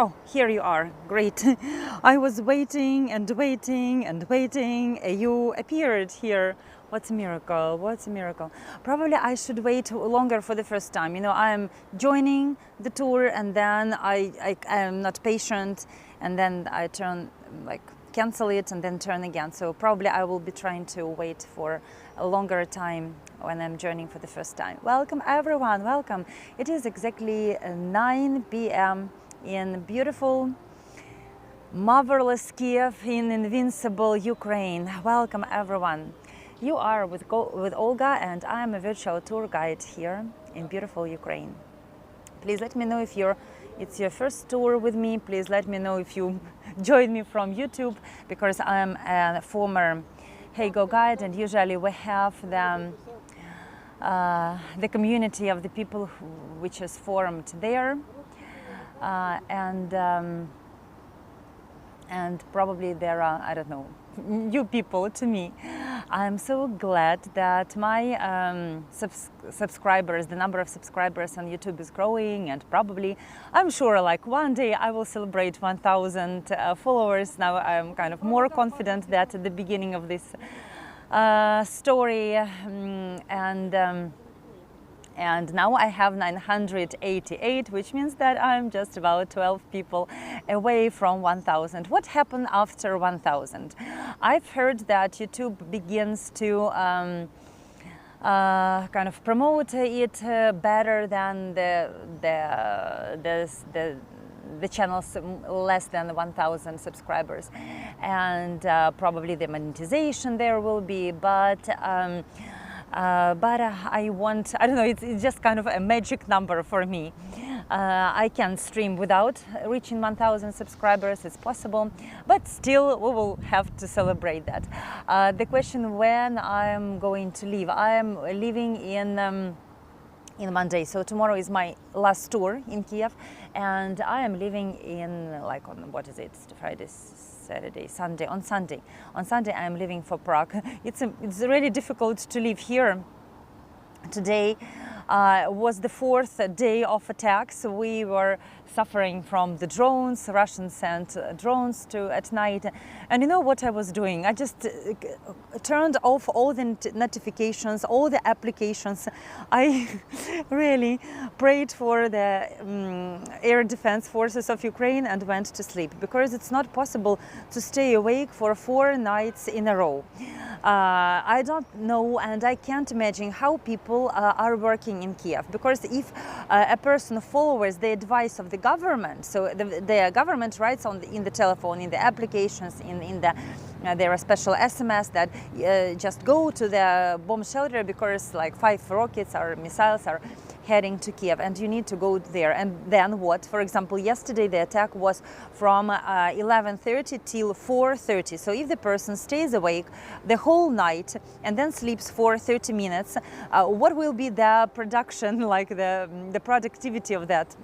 Oh, here you are. Great. I was waiting and waiting and waiting. You appeared here. What's a miracle? What's a miracle? Probably I should wait longer for the first time. You know, I'm joining the tour and then I am not patient, and then I turn, like, cancel it and then turn again. So probably I will be trying to wait for a longer time when I'm joining for the first time. Welcome everyone, welcome. It is exactly 9 p.m. in beautiful, marvelous Kyiv in invincible Ukraine. Welcome everyone. You are with Olga, and I am a virtual tour guide here in beautiful Ukraine. Please let me know if it's your first tour with me. Please let me know if you joined me from YouTube, because I am a former Hey-Go guide, and usually we have the community of the people which is formed there. And probably there are, I don't know, new people to me. I'm so glad that my subscribers, the number of subscribers on YouTube is growing, and probably, I'm sure, like one day I will celebrate 1,000 followers. Now I'm kind of more confident that at the beginning of this story, and now I have 988, which means that I'm just about 12 people away from 1,000. What happened after 1,000? I've heard that YouTube begins to kind of promote it better than the channels less than 1,000 subscribers, and probably the monetization there will be, but I don't know, it's just kind of a magic number for me. I can stream without reaching 1,000 subscribers, it's possible, but still we will have to celebrate that. The question when I'm going to leave. I am leaving in Monday, so tomorrow is my last tour in Kyiv, and I am leaving in, like, on, what is it, Friday, Saturday, Sunday. On Sunday I am leaving for Prague. It's really difficult to live here. Today was the 4th day of attacks. We were suffering from the drones. Russians sent drones at night. And you know what I was doing? I just turned off all the notifications, all the applications. I really prayed for the air defense forces of Ukraine and went to sleep, because it's not possible to stay awake for 4 nights in a row. I don't know, and I can't imagine how people are working in Kyiv, because if a person follows the advice of the government, so the government writes in the telephone, in the applications, there are special SMS that just go to the bomb shelter, because like 5 rockets or missiles are heading to Kyiv, and you need to go there. And then what? For example, yesterday the attack was from 11:30 till 4:30. So if the person stays awake the whole night and then sleeps for 30 minutes, what will be the production, like the productivity of that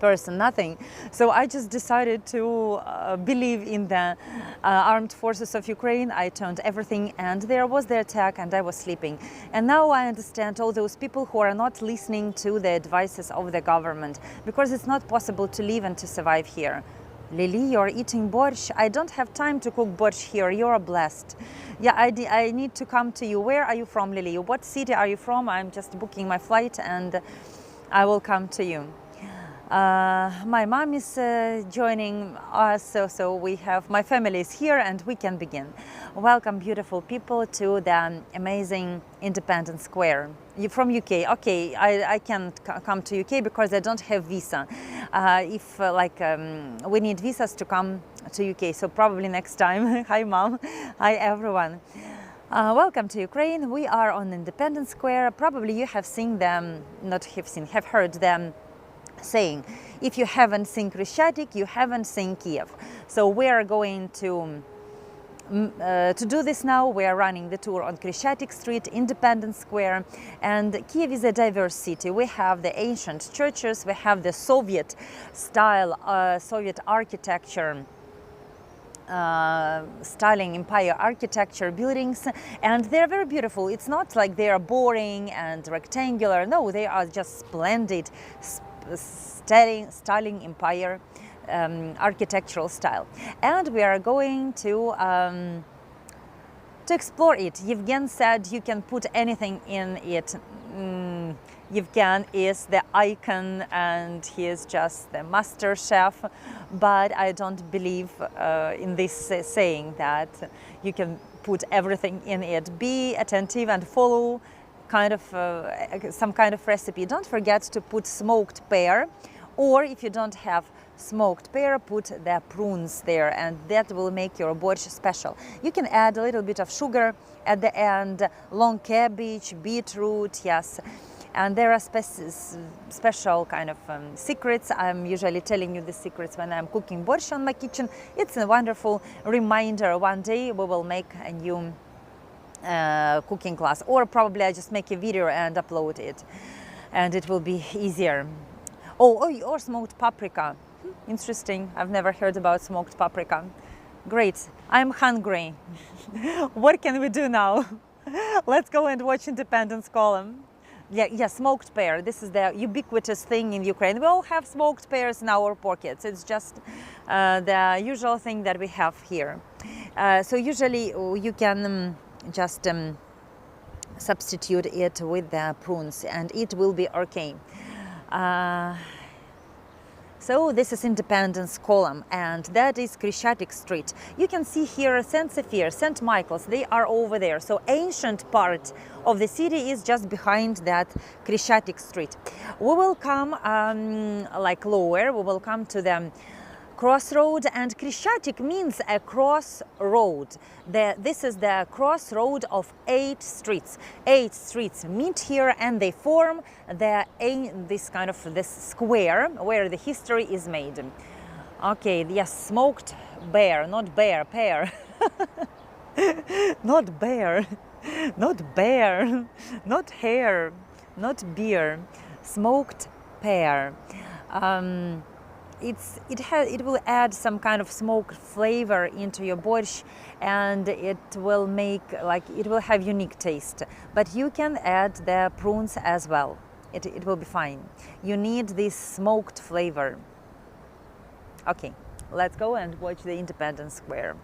person? Nothing. So I just decided to believe in the armed forces of Ukraine. I turned everything, and there was the attack, and I was sleeping. And now I understand all those people who are not listening to the advices of the government, because it's not possible to live and to survive here. Lily, you're eating borщ. I don't have time to cook borщ here. You're blessed. Yeah, I need to come to you. Where are you from, Lily? What city are you from? I'm just booking my flight, and I will come to you. My mom is joining us, so we have, my family is here, and we can begin. Welcome, beautiful people, to the amazing Independence Square. You're from UK? Okay, I can't come to UK because I don't have visa. We need visas to come to UK, so probably next time. Hi mom, hi everyone. Welcome to Ukraine. We are on Independence Square. Probably you have seen them, have heard them saying, if you haven't seen Khreshchatyk, you haven't seen Kyiv. So we are going to do this now. We are running the tour on Khreshchatyk Street, Independence Square, and Kyiv is a diverse city. We have the ancient churches, we have the Soviet style, Soviet architecture, styling empire architecture buildings, and they're very beautiful. It's not like they are boring and rectangular. No, they are just splendid, styling empire architectural style. And we are going to explore it. Yevgen said you can put anything in it. Yevgen is the icon and he is just the master chef, but I don't believe in this saying that you can put everything in it. Be attentive and follow some kind of recipe. Don't forget to put smoked pear, or if you don't have smoked pear, put the prunes there, and that will make your borscht special. You can add a little bit of sugar at the end, long cabbage, beetroot, yes. And there are special kind of secrets. I'm usually telling you the secrets when I'm cooking borscht on my kitchen. It's a wonderful reminder. One day we will make a new cooking class, or probably I just make a video and upload it, and it will be easier. Or smoked paprika. Interesting. I've never heard about smoked paprika. Great. I'm hungry. What can we do now? Let's go and watch Independence column. Yeah, smoked pear. This is the ubiquitous thing in Ukraine. We all have smoked pears in our pockets. It's just the usual thing that we have here. So usually you can just substitute it with the prunes and it will be okay. So this is Independence column, and that is Khreshchatyk Street. You can see here St. Sophia, St. Michael's, they are over there. So ancient part of the city is just behind that Khreshchatyk Street. We will come like lower, we will come to the crossroad, and Khreshchatyk means a crossroad. This is the crossroad of 8 streets. 8 streets meet here and they form this square where the history is made. Okay, yes, smoked bear, not bear, pear. Not bear, not bear, not hair, not beer, smoked pear. It will add some kind of smoked flavor into your borscht, and it will have unique taste. But you can add the prunes as well. It will be fine. You need this smoked flavor. Okay, let's go and watch the Independence Square.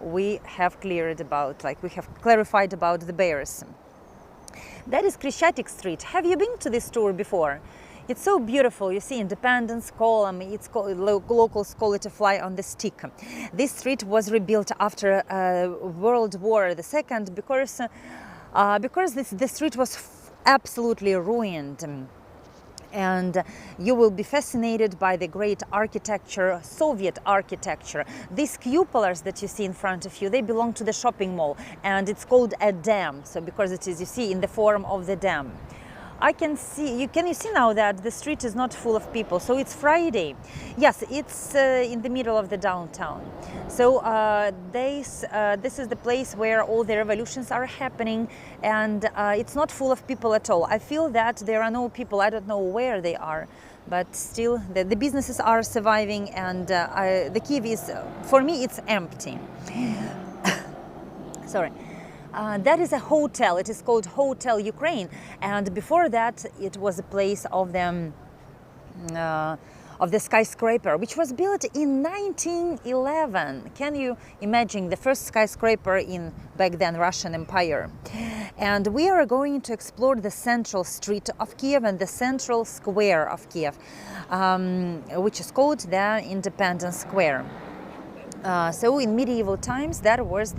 We have clarified about the bears. That is Khreshchatyk Street. Have you been to this tour before? It's so beautiful. You see Independence column. Locals call it a fly on the stick. This street was rebuilt after World War II because the street was absolutely ruined. And you will be fascinated by the great architecture, Soviet architecture. These cupolas that you see in front of you, they belong to the shopping mall, and it's called a dam. So because it is, you see, in the form of the dam. Can you see now that the street is not full of people? So it's Friday. Yes, it's in the middle of the downtown. So this is the place where all the revolutions are happening, and it's not full of people at all. I feel that there are no people. I don't know where they are, but still the businesses are surviving, and the Kyiv is, for me, it's empty. Sorry. That is a hotel. It is called Hotel Ukraine, and before that it was a place of the skyscraper, which was built in 1911. Can you imagine the first skyscraper in back then Russian Empire? And we are going to explore the central street of Kyiv and the central square of Kyiv, which is called the Independence Square. So in medieval times, that was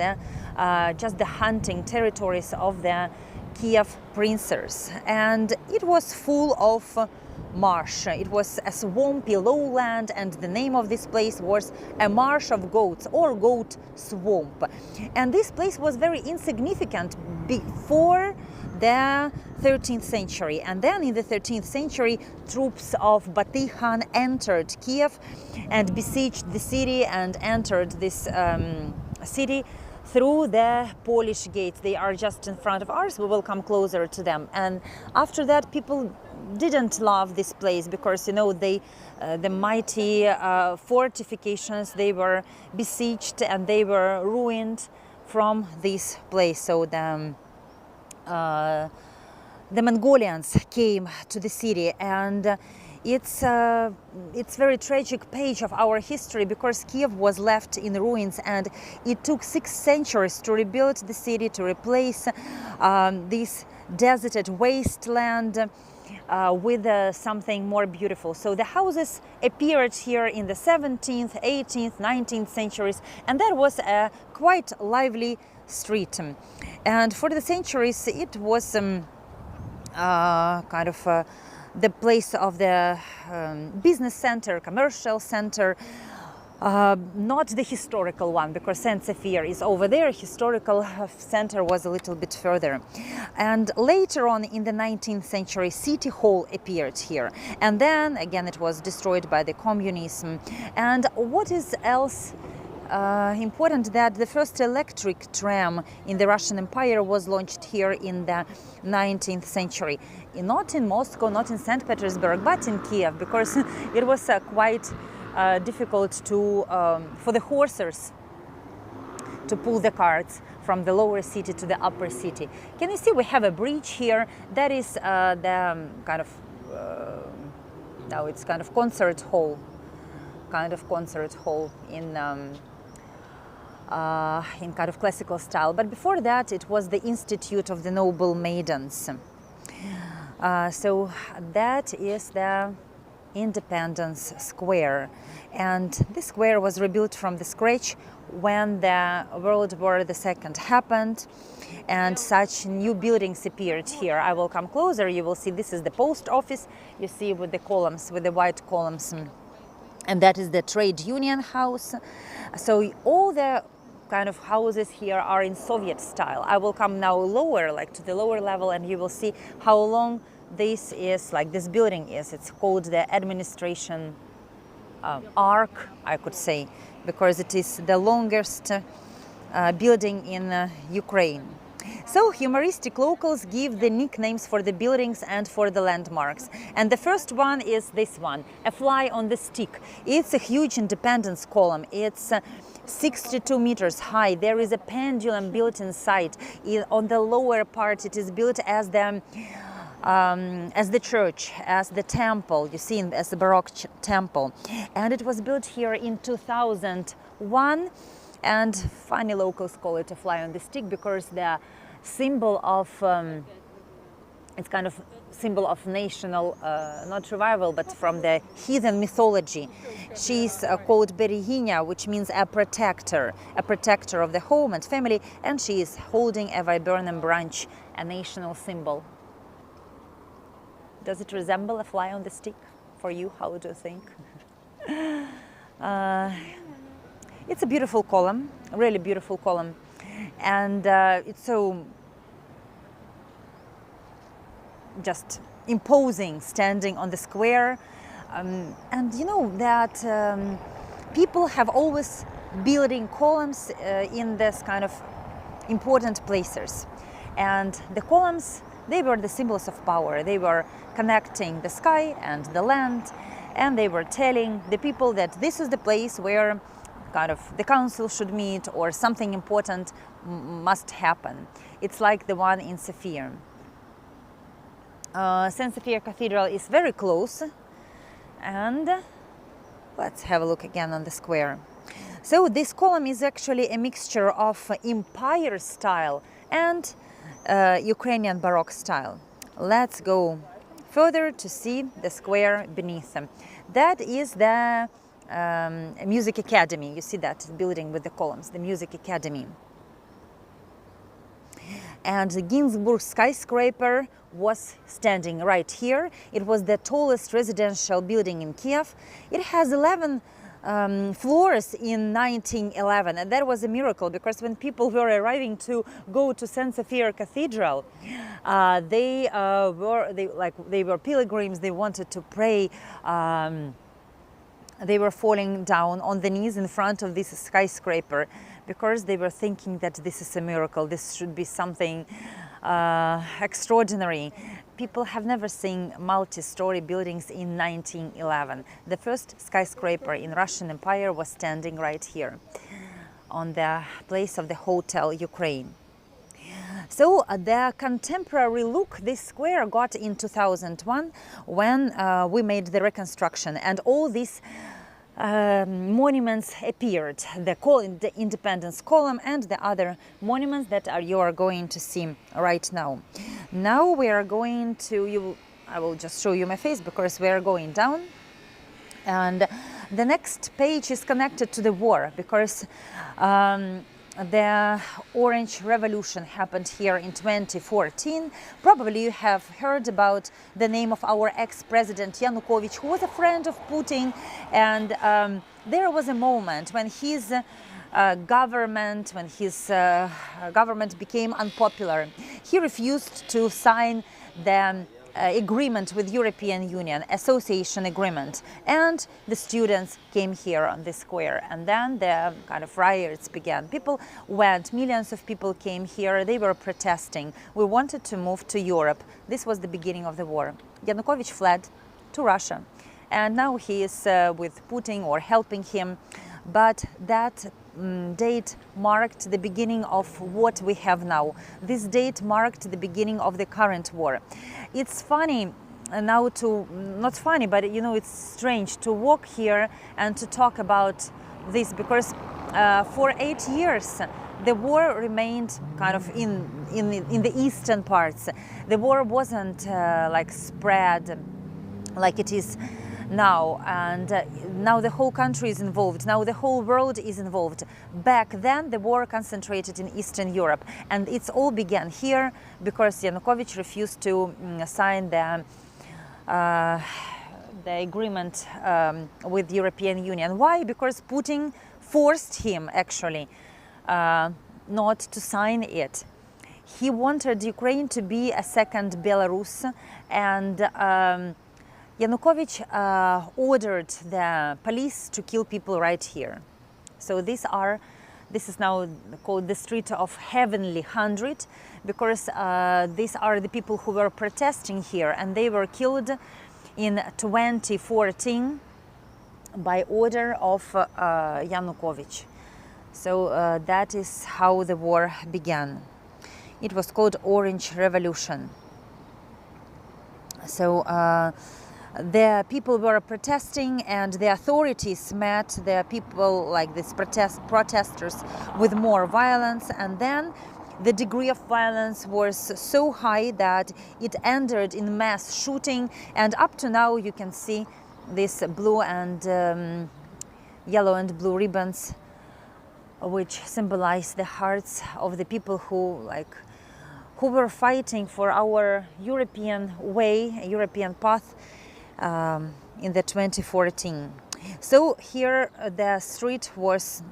just the hunting territories of the Kiev princes, and it was full of marsh. It was a swampy lowland, and the name of this place was a marsh of goats, or goat swamp. And this place was very insignificant before the 13th century, and then in the 13th century troops of Batый Khan entered Kiev and besieged the city and entered this city through the Polish gates. They are just in front of ours. We will come closer to them. And after that, people didn't love this place because, you know, the mighty fortifications, they were besieged and they were ruined from this place. So the Mongolians came to the city, and it's very tragic page of our history, because Kiev was left in ruins, and it took 6 centuries to rebuild the city, to replace this deserted wasteland with something more beautiful. So the houses appeared here in the 17th, 18th, 19th centuries, and that was a quite lively street. And for the centuries it was kind of the place of the business center, commercial center, not the historical one, because St. Sophia is over there. Historical center was a little bit further. And later on in the 19th century, City Hall appeared here. And then again it was destroyed by the communism. And what is else important, that the first electric tram in the Russian Empire was launched here in the 19th century. Not in Moscow, not in St. Petersburg, but in Kiev, because it was quite difficult to for the horses to pull the carts from the lower city to the upper city. Can you see we have a bridge here? That is the kind of now it's kind of concert hall in kind of classical style. But before that it was the Institute of the Noble Maidens. So that is the Independence Square, and this square was rebuilt from the scratch when the World War II happened, and such new buildings appeared here. I will come closer, you will see this is the post office, you see, with the columns, with the white columns, and that is the trade union house. So all the kind of houses here are in Soviet style. I will come now lower, like to the lower level, and you will see how long this is, like this building is. It's called the administration arc, I could say, because it is the longest building in Ukraine. So humoristic locals give the nicknames for the buildings and for the landmarks. And the first one is this one, a fly on the stick. It's a huge independence column. It's 62 meters high. There is a pendulum built inside. On the lower part it is built as the church, as the temple, you see, as the Baroque temple. And it was built here in 2001. And funny locals call it a fly on the stick, because the symbol of, it's kind of symbol of national, not revival, but from the heathen mythology. She's called Bereginya, which means a protector of the home and family, and she is holding a viburnum branch, a national symbol. Does it resemble a fly on the stick for you? How do you think? It's a beautiful column, a really beautiful column, and it's so just imposing standing on the square. And you know that people have always building columns in this kind of important places, and the columns, they were the symbols of power. They were connecting the sky and the land, and they were telling the people that this is the place where kind of the council should meet, or something important must happen. It's like the one in Sofia. St. Sophia Cathedral is very close, and let's have a look again on the square. So this column is actually a mixture of Empire style and Ukrainian Baroque style. Let's go further to see the square beneath. That is the Music Academy. You see that building with the columns, the Music Academy. And the Ginsburg skyscraper was standing right here. It was the tallest residential building in Kiev. It has 11 floors in 1911, and that was a miracle, because when people were arriving to go to St. Sophia Cathedral, they were pilgrims. They wanted to pray. They were falling down on the knees in front of this skyscraper, because they were thinking that this is a miracle. This should be something extraordinary. People have never seen multi-story buildings in 1911. The first skyscraper in Russian Empire was standing right here on the place of the Hotel Ukraine. So the contemporary look this square got in 2001 when we made the reconstruction, and all these monuments appeared, the Independence Column and the other monuments that you are going to see right now. Now we are going to, I will just show you my face because we are going down, and the next page is connected to the war because the Orange Revolution happened here in 2014. Probably you have heard about the name of our ex-president Yanukovych, who was a friend of Putin, and there was a moment when his government became unpopular. He refused to sign the agreement with European Union, association agreement, and the students came here on the square, and then the kind of riots began. People went, millions of people came here, they were protesting. We wanted to move to Europe. This was the beginning of the war. Yanukovych fled to Russia, and now he is with Putin or helping him, but that date marked the beginning of what we have now. This date marked the beginning of the current war. It's funny now not funny, but you know, it's strange to walk here and to talk about this, because for 8 years the war remained kind of in the eastern parts. The war wasn't like spread like it is now, and now the whole country is involved, now the whole world is involved. Back then the war concentrated in Eastern Europe, and it's all began here because Yanukovych refused to sign the agreement with the European Union. Why? Because Putin forced him actually not to sign it. He wanted Ukraine to be a second Belarus, and Yanukovych ordered the police to kill people right here. So this is now called the Street of Heavenly 100, because these are the people who were protesting here, and they were killed in 2014 by order of Yanukovych. So that is how the war began. It was called Orange Revolution. So the people were protesting, and the authorities met the people, like these protesters, with more violence, and then the degree of violence was so high that it ended in mass shooting, and up to now you can see these blue and yellow and blue ribbons, which symbolize the hearts of the people who were fighting for our European way, European path, in the 2014. So here the street was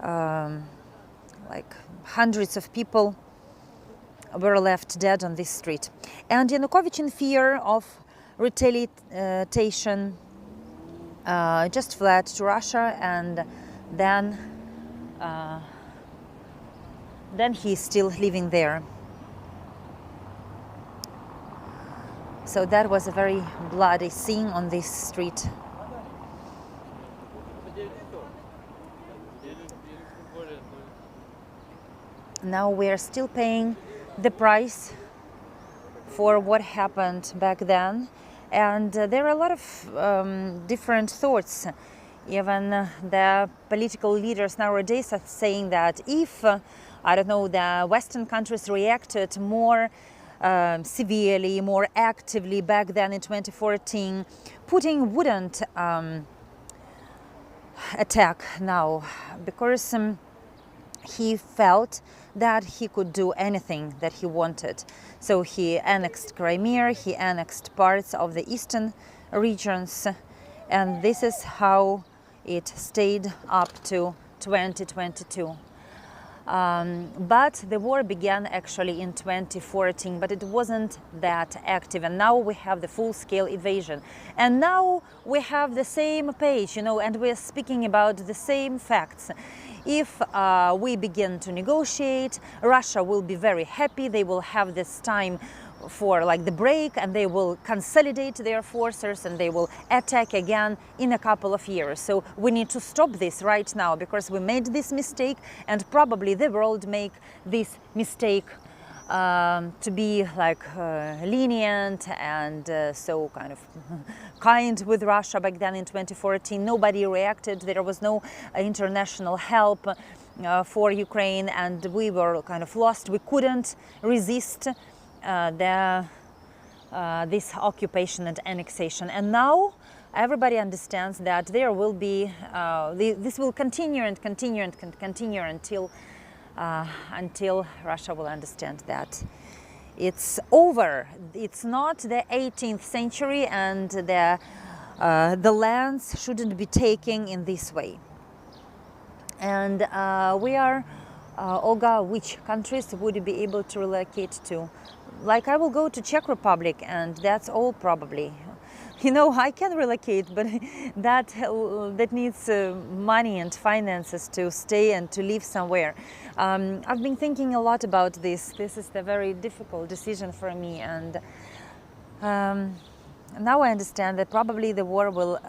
like hundreds of people were left dead on this street. And Yanukovych, in fear of retaliation, just fled to Russia, and then he's still living there. So that was a very bloody scene on this street. Now we are still paying the price for what happened back then, and there are a lot of different thoughts. Even the political leaders nowadays are saying that if, I don't know, the Western countries reacted more severely, more actively back then in 2014, Putin wouldn't attack now, because he felt that he could do anything that he wanted. So he annexed Crimea, he annexed parts of the eastern regions, and this is how it stayed up to 2022. But the war began actually in 2014, but it wasn't that active, and now we have the full-scale invasion, and now we have the same page, you know, and we're speaking about the same facts. If we begin to negotiate, Russia will be very happy. They will have this time for like the break, and they will consolidate their forces, and they will attack again in a couple of years. So we need to stop this right now, because we made this mistake, and probably the world make this mistake to be like lenient and so kind of kind with Russia back then in 2014. Nobody reacted. There was no international help for Ukraine, and we were kind of lost. We couldn't resist this occupation and annexation. And now everybody understands that there will be this will continue and continue and continue until Russia will understand that it's over. It's not the 18th century, and the lands shouldn't be taken in this way. And we are, Olga, which countries would you be able to relocate to? Like, I will go to Czech Republic, and that's all probably. You know, I can relocate, but that needs money and finances to stay and to live somewhere. I've been thinking a lot about this. This is a very difficult decision for me, and now I understand that probably the war will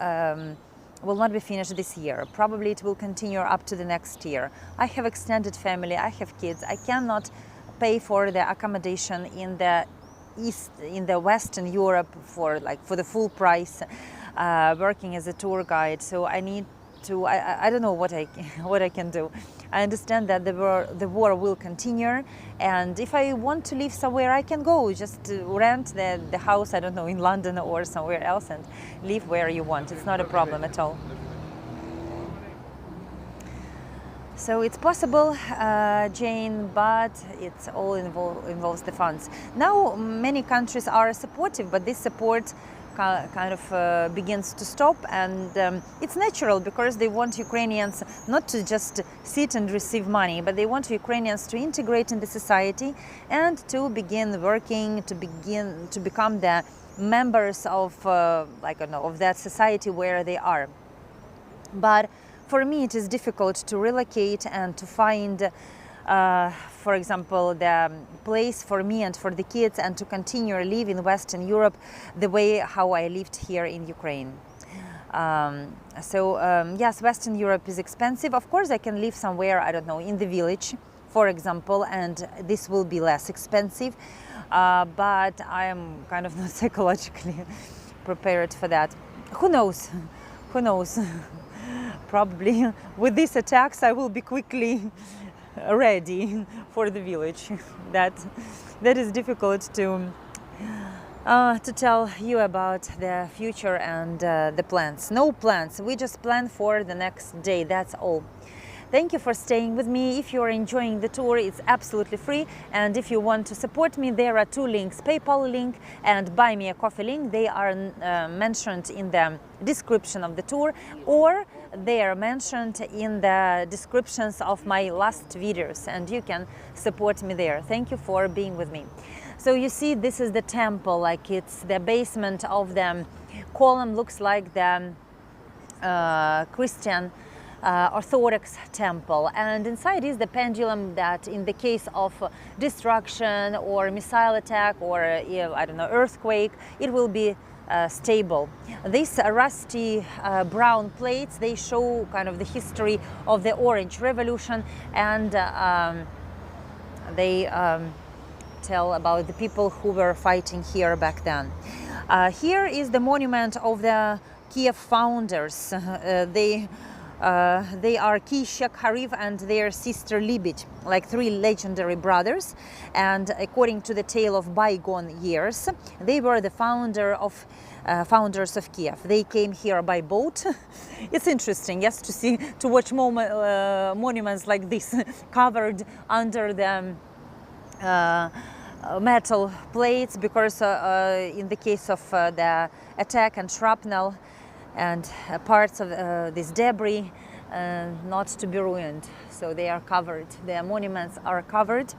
not be finished this year. Probably it will continue up to the next year. I have extended family. I have kids. I cannot pay for the accommodation in the Western Europe for the full price, working as a tour guide. So I need to. I don't know what I can do. I understand that the war will continue, and if I want to live somewhere, I can go just rent the house. I don't know, in London or somewhere else, and live where you want. It's not a problem at all. So it's possible, Jane, but it's all involves the funds. Now many countries are supportive, but this support kind of begins to stop, and it's natural, because they want Ukrainians not to just sit and receive money, but they want Ukrainians to integrate in the society and to begin working, to become the members of of that society where they are. But for me, it is difficult to relocate and to find, for example, the place for me and for the kids, and to continue to live in Western Europe the way how I lived here in Ukraine. Yes, Western Europe is expensive. Of course, I can live somewhere, I don't know, in the village, for example, and this will be less expensive. But I am kind of not psychologically prepared for that. Who knows? Who knows? Probably with these attacks I will be quickly ready for the village. That is difficult to tell you about the future and the plans. No plans, we just plan for the next day, that's all. Thank you for staying with me. If you are enjoying the tour, it's absolutely free. And if you want to support me, there are two links, PayPal link and Buy Me a Coffee link. They are mentioned in the description of the tour, or they are mentioned in the descriptions of my last videos, and you can support me there. Thank you for being with me. So you see, this is the temple, like it's the basement of the column, looks like the Christian Orthodox temple, and inside is the pendulum that in the case of destruction or missile attack or I don't know, earthquake, it will be stable. These rusty brown plates, they show kind of the history of the Orange Revolution, and they tell about the people who were fighting here back then. Here is the monument of the Kiev founders. They are Khreshchatyk, Kyiv, and their sister Libid, like three legendary brothers. And according to the tale of bygone years, they were the founders of Kiev. They came here by boat. It's interesting, yes, to watch monuments like this covered under the metal plates, because in the case of the attack and shrapnel and parts of this debris not to be ruined, so they are covered, the monuments are covered.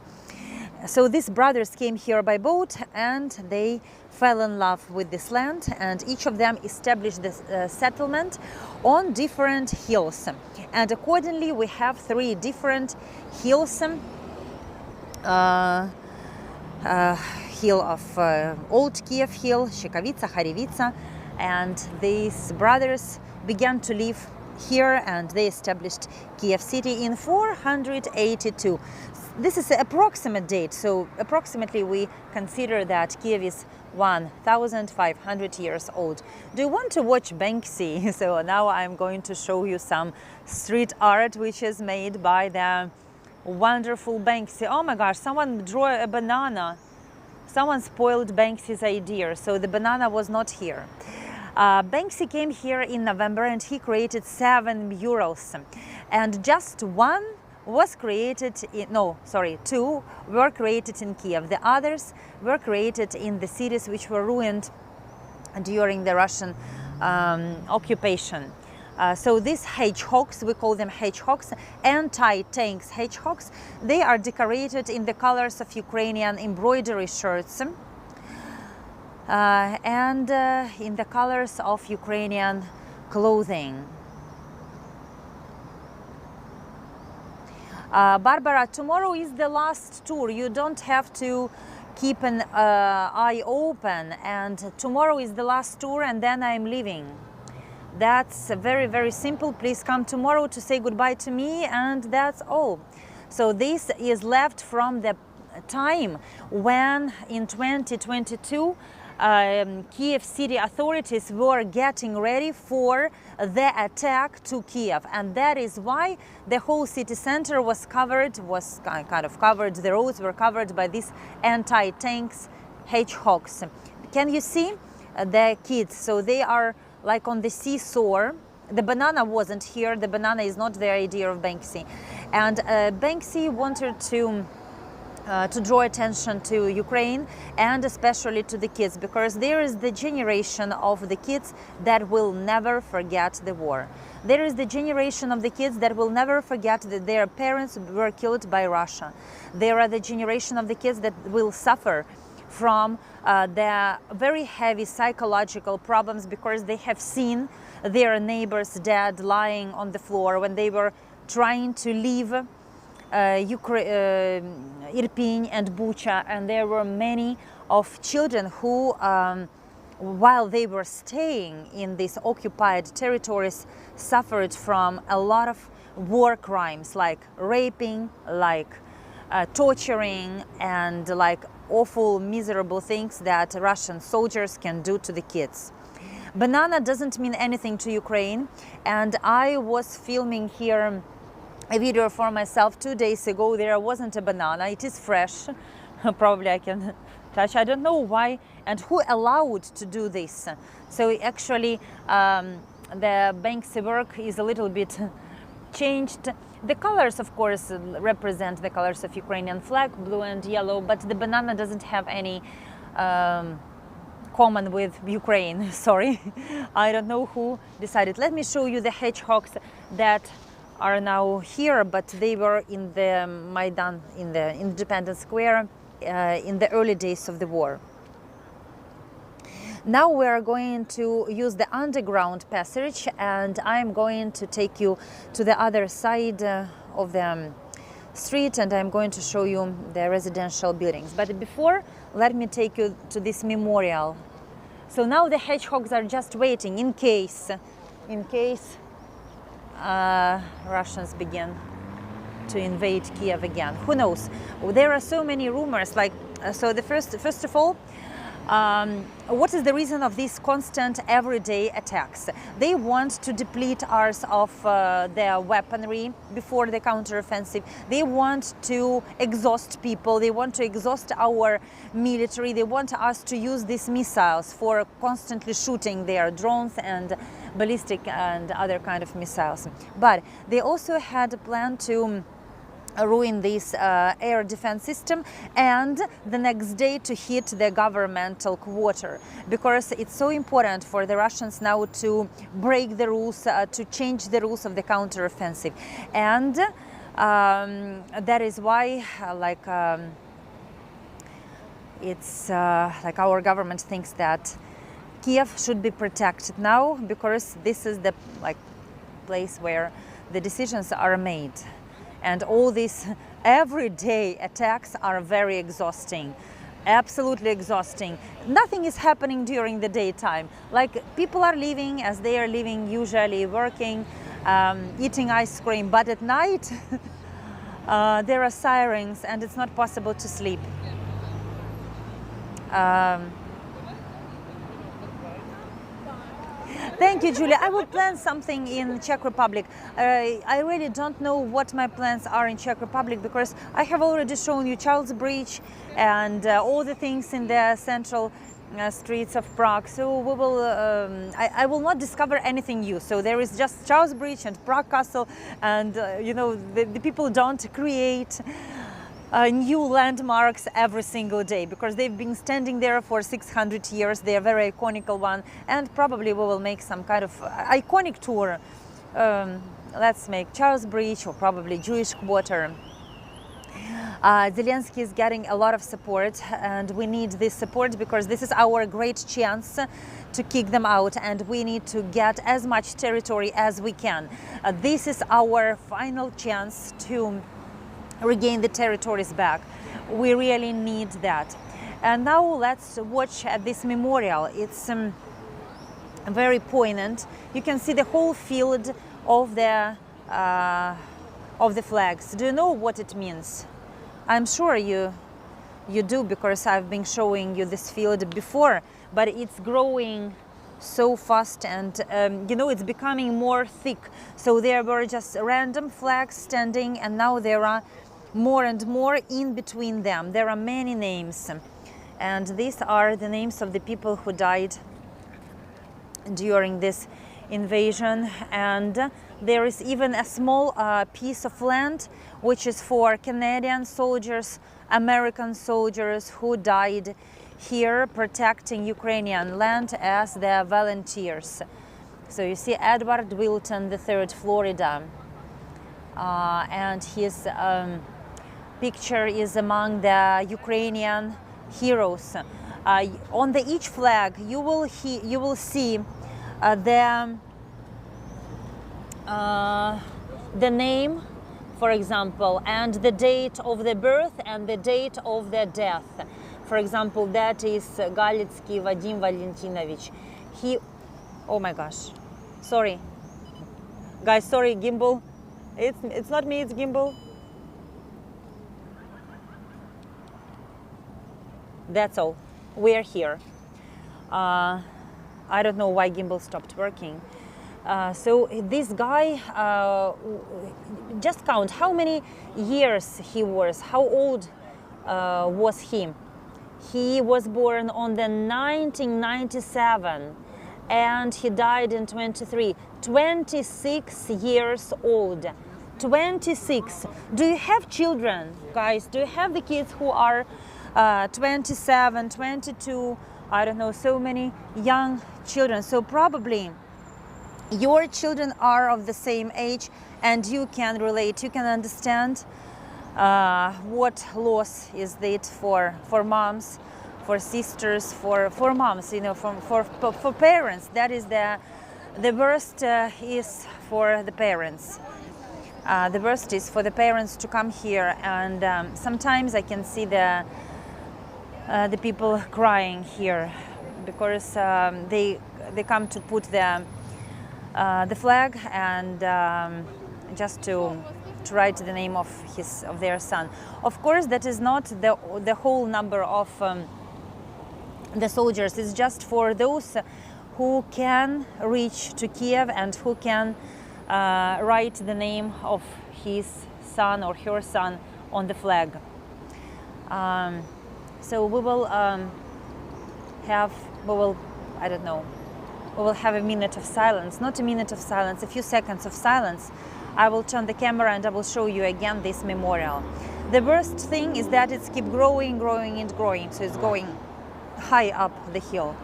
So these brothers came here by boat, and they fell in love with this land, and each of them established this settlement on different hills, and accordingly we have three different hills. Hill of Old Kiev Hill, Shekavitsa, Harivitsa, and these brothers began to live here, and they established Kyiv city in 482. This is an approximate date, so approximately we consider that Kyiv is 1,500 years old. Do you want to watch Banksy? So now I'm going to show you some street art which is made by the wonderful Banksy. Oh my gosh, someone drew a banana. Someone spoiled Banksy's idea, so the banana was not here. Banksy came here in November and he created 7 murals, and just one was created in, no, sorry, 2 were created in Kyiv. The others were created in the cities which were ruined during the Russian occupation. So these hedgehogs, we call them hedgehogs, anti-tanks hedgehogs, they are decorated in the colors of Ukrainian embroidery shirts and in the colors of Ukrainian clothing. Barbara, tomorrow is the last tour. You don't have to keep an eye open, and tomorrow is the last tour and then I'm leaving. That's very, very simple. Please come tomorrow to say goodbye to me, and that's all. So this is left from the time when in 2022 Kyiv city authorities were getting ready for the attack to Kyiv, and that is why the whole city center was covered, the roads were covered by these anti-tanks hedgehogs. Can you see the kids? So they are like on the seesaw. The banana wasn't here. The banana is not the idea of Banksy, and Banksy wanted to draw attention to Ukraine and especially to the kids, because there is the generation of the kids that will never forget the war. There is the generation of the kids that will never forget that their parents were killed by Russia. There are the generation of the kids that will suffer from the very heavy psychological problems because they have seen their neighbors dead lying on the floor when they were trying to leave Irpin and Bucha, and there were many of children who, while they were staying in these occupied territories, suffered from a lot of war crimes like raping, like torturing, and like awful, miserable things that Russian soldiers can do to the kids. Banana doesn't mean anything to Ukraine, and I was filming here a video for myself 2 days ago. There wasn't a banana. It is fresh. Probably I can touch. I don't know why and who allowed to do this. So actually the Banksy work is a little bit changed. The colors, of course, represent the colors of Ukrainian flag, blue and yellow, but the banana doesn't have any common with Ukraine. Sorry, I don't know who decided. Let me show you the hedgehogs that are now here, but they were in the Maidan, in the Independence Square, in the early days of the war. Now we are going to use the underground passage, and I'm going to take you to the other side of the street, and I'm going to show you the residential buildings. But before, let me take you to this memorial. So now the hedgehogs are just waiting in case Russians begin to invade Kyiv again. Who knows? There are so many rumors. Like, so the first of all, what is the reason of these constant everyday attacks? They want to deplete ours of their weaponry before the counteroffensive. They want to exhaust people. They want to exhaust our military. They want us to use these missiles for constantly shooting their drones and ballistic and other kind of missiles. But they also had a plan to ruin this air defense system, and the next day to hit the governmental quarter, because it's so important for the Russians now to break the rules, to change the rules of the counteroffensive. And that is why it's like our government thinks that Kyiv should be protected now, because this is the place where the decisions are made. And all these everyday attacks are very exhausting, absolutely exhausting. Nothing is happening during the daytime. Like, people are living as they are living, usually working, eating ice cream, but at night there are sirens and it's not possible to sleep. Thank you, Julia. I will plan something in Czech Republic. I really don't know what my plans are in Czech Republic because I have already shown you Charles Bridge and all the things in the central streets of Prague. So we will, I will not discover anything new. So there is just Charles Bridge and Prague Castle, and you know, the people don't create new landmarks every single day because they've been standing there for 600 years. They are very iconic one, and probably we will make some kind of iconic tour. Let's make Charles Bridge or probably Jewish Quarter. Zelensky is getting a lot of support, and we need this support because this is our great chance to kick them out, and we need to get as much territory as we can. This is our final chance to regain the territories back. We really need that. And now let's watch this memorial. It's very poignant. You can see the whole field of the flags. Do you know what it means? I'm sure you do because I've been showing you this field before, but it's growing so fast, and you know, it's becoming more thick. So there were just random flags standing, and now there are more and more in between them. There are many names, and these are the names of the people who died during this invasion. And there is even a small piece of land which is for Canadian soldiers, American soldiers who died here protecting Ukrainian land as their volunteers. So you see Edward Wilton III, Florida, and his picture is among the Ukrainian heroes. On each flag you will see the name, for example, and the date of the birth and the date of the death. For example, that is Galitsky Vadim Valentinovich. Oh my gosh, sorry guys, sorry, gimbal. It's not me, it's gimbal. That's all. We're here. I don't know why gimbal stopped working. So this guy, just count how many years he was, how old was he? He was born on the 1997 and he died in 23, 26 years old. 26. Do you have children, guys? Do you have the kids who are 27, 22? I don't know, so many young children. So probably your children are of the same age, and you can relate, you can understand what loss is it for moms, for sisters, for moms, you know, for parents. That is the worst is for the parents. The worst is for the parents to come here, and sometimes I can see the people crying here because they come to put the flag and just to write the name of their son. Of course, that is not the whole number of the soldiers. It's just for those who can reach to Kiev and who can write the name of his son or her son on the flag. So we will I don't know, we will have a minute of silence, not a minute of silence, a few seconds of silence. I will turn the camera and I will show you again this memorial. The worst thing is that it's keep growing, growing and growing, so it's going high up the hill.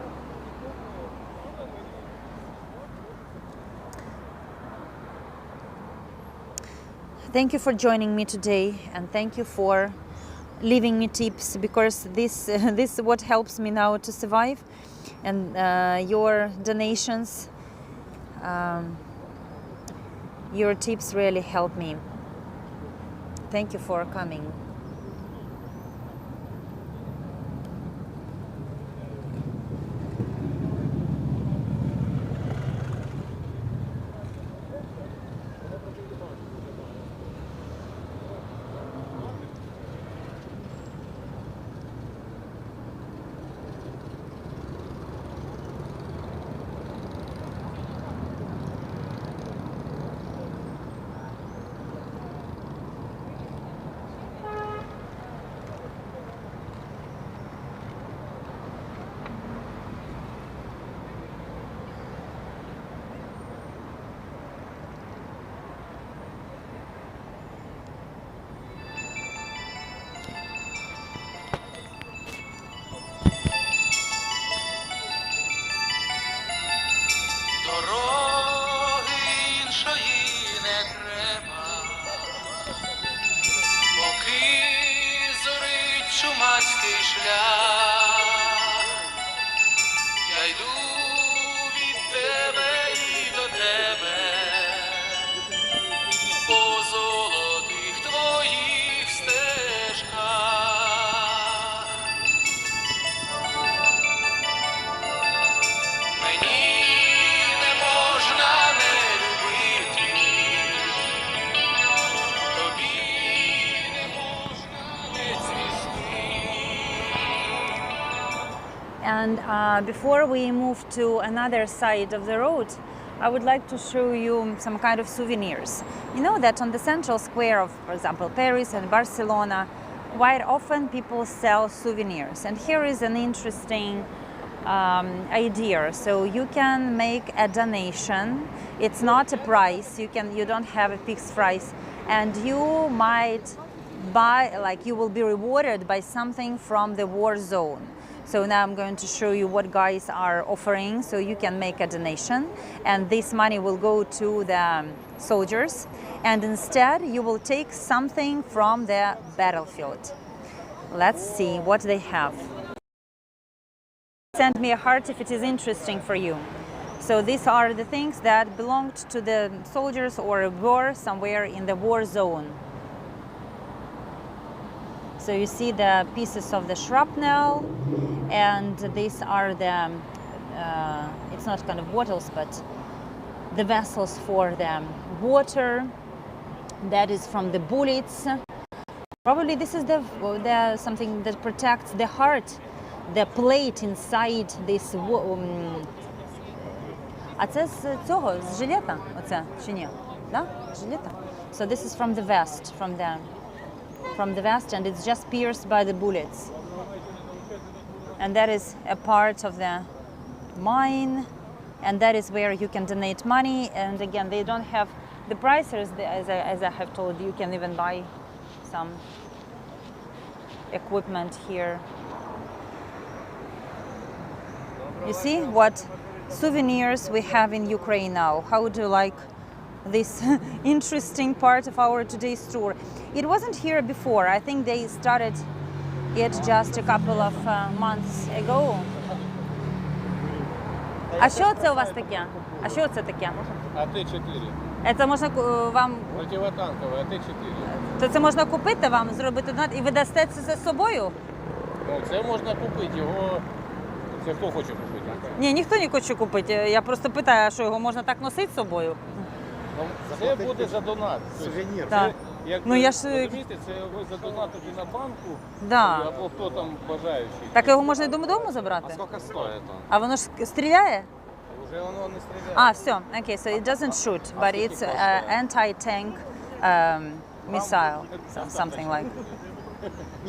Thank you for joining me today, and thank you for leaving me tips, because this is what helps me now to survive, and your donations, your tips really help me. Thank you for coming. Дороги іншої не треба, поки зорить чумацький шлях. Я йду від тебе і до тебе, по золотих твоїх стежках. Мені не можна не любити, тобі не можна не цвісти. And before we move to another side of the road, I would like to show you some kind of souvenirs. You know that on the central square of, for example, Paris and Barcelona, quite often people sell souvenirs. And here is an interesting idea. So you can make a donation. It's not a price. You don't have a fixed price, and you might buy, like, you will be rewarded by something from the war zone. So now I'm going to show you what guys are offering. So you can make a donation, and this money will go to the soldiers, and instead you will take something from the battlefield. Let's see what they have. Send me a heart if it is interesting for you. So these are the things that belonged to the soldiers or were somewhere in the war zone. So you see the pieces of the shrapnel, and these are the, it's not kind of bottles, but the vessels for the water. That is from the bullets. Probably this is the something that protects the heart, the plate inside this. А це з цього, з жилета? Оце чи ні? Да? Жилета? So this is from the vest, from the vest, and it's just pierced by the bullets. And that is a part of the mine, and that is where you can donate money. And again, they don't have the prices, as I have told you. You can even buy some equipment here. You see what souvenirs we have in Ukraine now. How would you like this interesting part of our today's tour? It wasn't here before. I think they started it just a couple of months ago. А що це у вас таке? А що це таке? АТ-4. Це можна вам... Противотанковий АТ-4. То це можна купити вам, зробити донат, і ви дасте це з собою? Ну, це можна купити, його... Це хто хоче купити? Ні, ніхто не хоче купити. Я просто питаю, а що його можна так носити з собою? Ну, це буде за донат. Сувенір. Так. Як Ну, ви я ж... розумієте, це ви за донат тоді на банку, Да. або хто там бажаючий. Так його можна і додому забрати? Сколько стоит он? А воно ж стріляє? Вже воно не стріляє. Ah, все. Okay, so it doesn't shoot, but it's anti-tank missile, something like.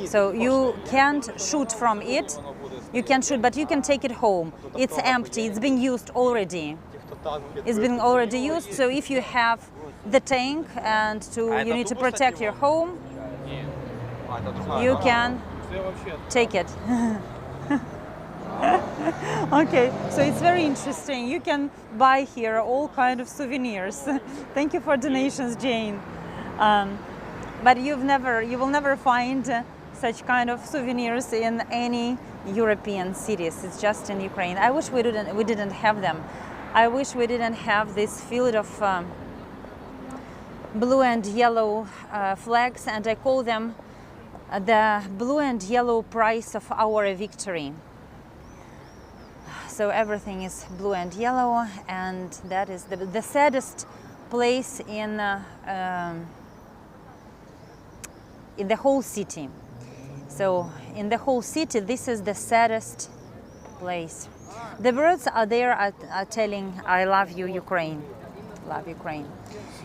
So you can't shoot from it. You can shoot, but you can take it home. It's empty. It's been used already. It's been already used. So if you have the tank and you need to protect your home, you can Це взагалі... take it. Okay, so it's very interesting. You can buy here all kind of souvenirs. Thank you for donations, Jane. But you will never find such kind of souvenirs in any European cities. It's just in Ukraine. I wish we didn't have them. I wish we didn't have this field of blue and yellow flags, and I call them the blue and yellow price of our victory. So everything is blue and yellow, and that is the saddest place in the whole city. So in the whole city, this is the saddest place. The birds are there are telling, "I love you, Ukraine." Love Ukraine.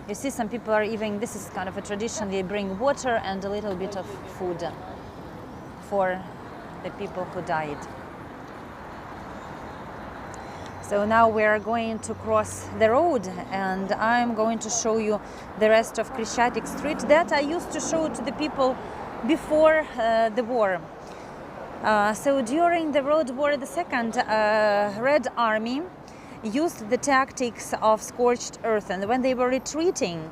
You see, some people are even, this is kind of a tradition, they bring water and a little bit of food for the people who died. So now we are going to cross the road, and I'm going to show you the rest of Khreshchatyk Street that I used to show to the people before the war. So during the World War II, Red Army used the tactics of scorched earth, and when they were retreating,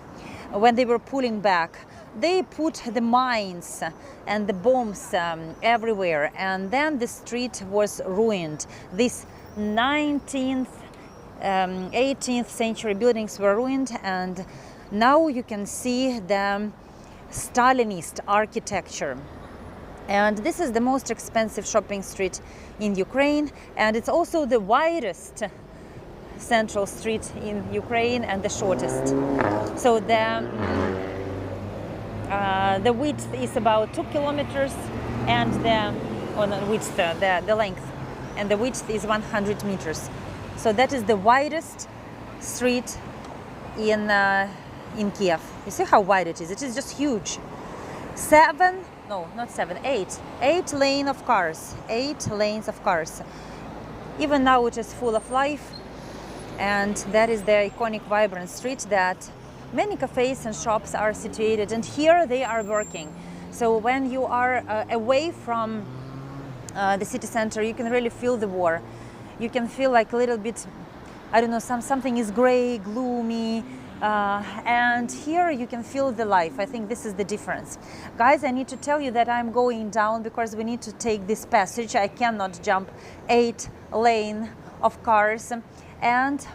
when they were pulling back, they put the mines and the bombs everywhere, and then the street was ruined. These 19th, 18th century buildings were ruined, and now you can see the Stalinist architecture. And this is the most expensive shopping street in Ukraine, and it's also the widest central street in Ukraine and the shortest. So the width is about 2 kilometers, and the length, and the width is 100 meters. So that is the widest street in Kiev. You see how wide it is? It is just huge. 8 lanes of cars. 8 lanes of cars. Even now it is full of life, and that is the iconic vibrant street that many cafes and shops are situated, and here they are working. So when you are away from the city center, you can really feel the war. You can feel like a little bit, I don't know, something is gray, gloomy, and here you can feel the life. I think this is the difference. Guys, I need to tell you that I'm going down because we need to take this passage. I cannot jump 8 lanes of cars. And